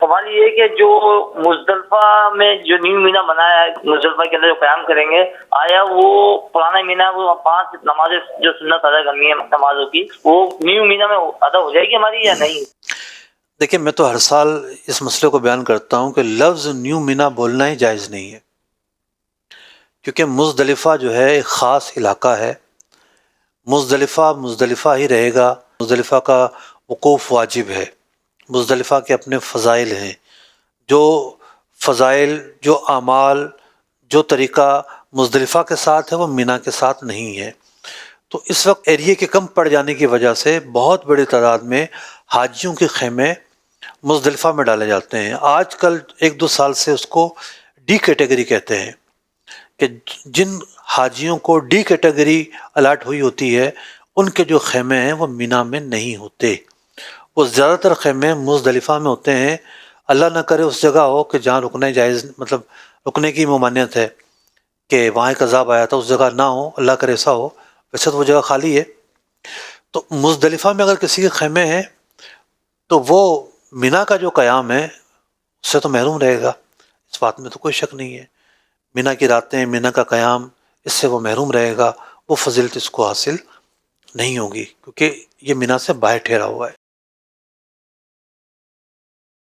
سوال یہ ہے کہ جو مزدلفہ میں جو نیو مینا بنایا ہے، مزدلفہ کے اندر جو قیام کریں گے، آیا وہ پرانا مینا وہ 5 نمازیں جو سنت ادا کرنی ہے نمازوں کی، وہ نیو مینا میں ادا ہو جائے گی ہماری یا نہیں؟ دیکھیں، میں تو ہر سال اس مسئلے کو بیان کرتا ہوں کہ لفظ نیو مینا بولنا ہی جائز نہیں ہے، کیونکہ مزدلفہ جو ہے ایک خاص علاقہ ہے۔ مزدلفہ ہی رہے گا، مزدلفہ کا وقوف واجب ہے، مزدلفہ کے اپنے فضائل ہیں، جو فضائل، جو اعمال، جو طریقہ مزدلفہ کے ساتھ ہے وہ مینا کے ساتھ نہیں ہے۔ تو اس وقت ایریے کے کم پڑ جانے کی وجہ سے بہت بڑی تعداد میں حاجیوں کے خیمے مزدلفہ میں ڈالے جاتے ہیں۔ آج کل 1-2 سال سے اس کو ڈی کیٹیگری کہتے ہیں، کہ جن حاجیوں کو ڈی کیٹیگری الاٹ ہوئی ہوتی ہے ان کے جو خیمے ہیں وہ مینا میں نہیں ہوتے، وہ زیادہ تر خیمے مزدلفہ میں ہوتے ہیں۔ اللہ نہ کرے اس جگہ ہو کہ جہاں رکنے جائز، مطلب رکنے کی ممانعت ہے، کہ وہاں ایک عذاب آیا تھا، اس جگہ نہ ہو، اللہ کرے ایسا ہو، ویسے تو وہ جگہ خالی ہے۔ تو مزدلفہ میں اگر کسی کے خیمے ہیں تو وہ مینا کا جو قیام ہے اس سے تو محروم رہے گا، اس بات میں تو کوئی شک نہیں ہے۔ مینا کی راتیں، مینا کا قیام، اس سے وہ محروم رہے گا، وہ فضیلت اس کو حاصل نہیں ہوگی، کیونکہ یہ مینا سے باہر ٹھہرا ہوا ہے۔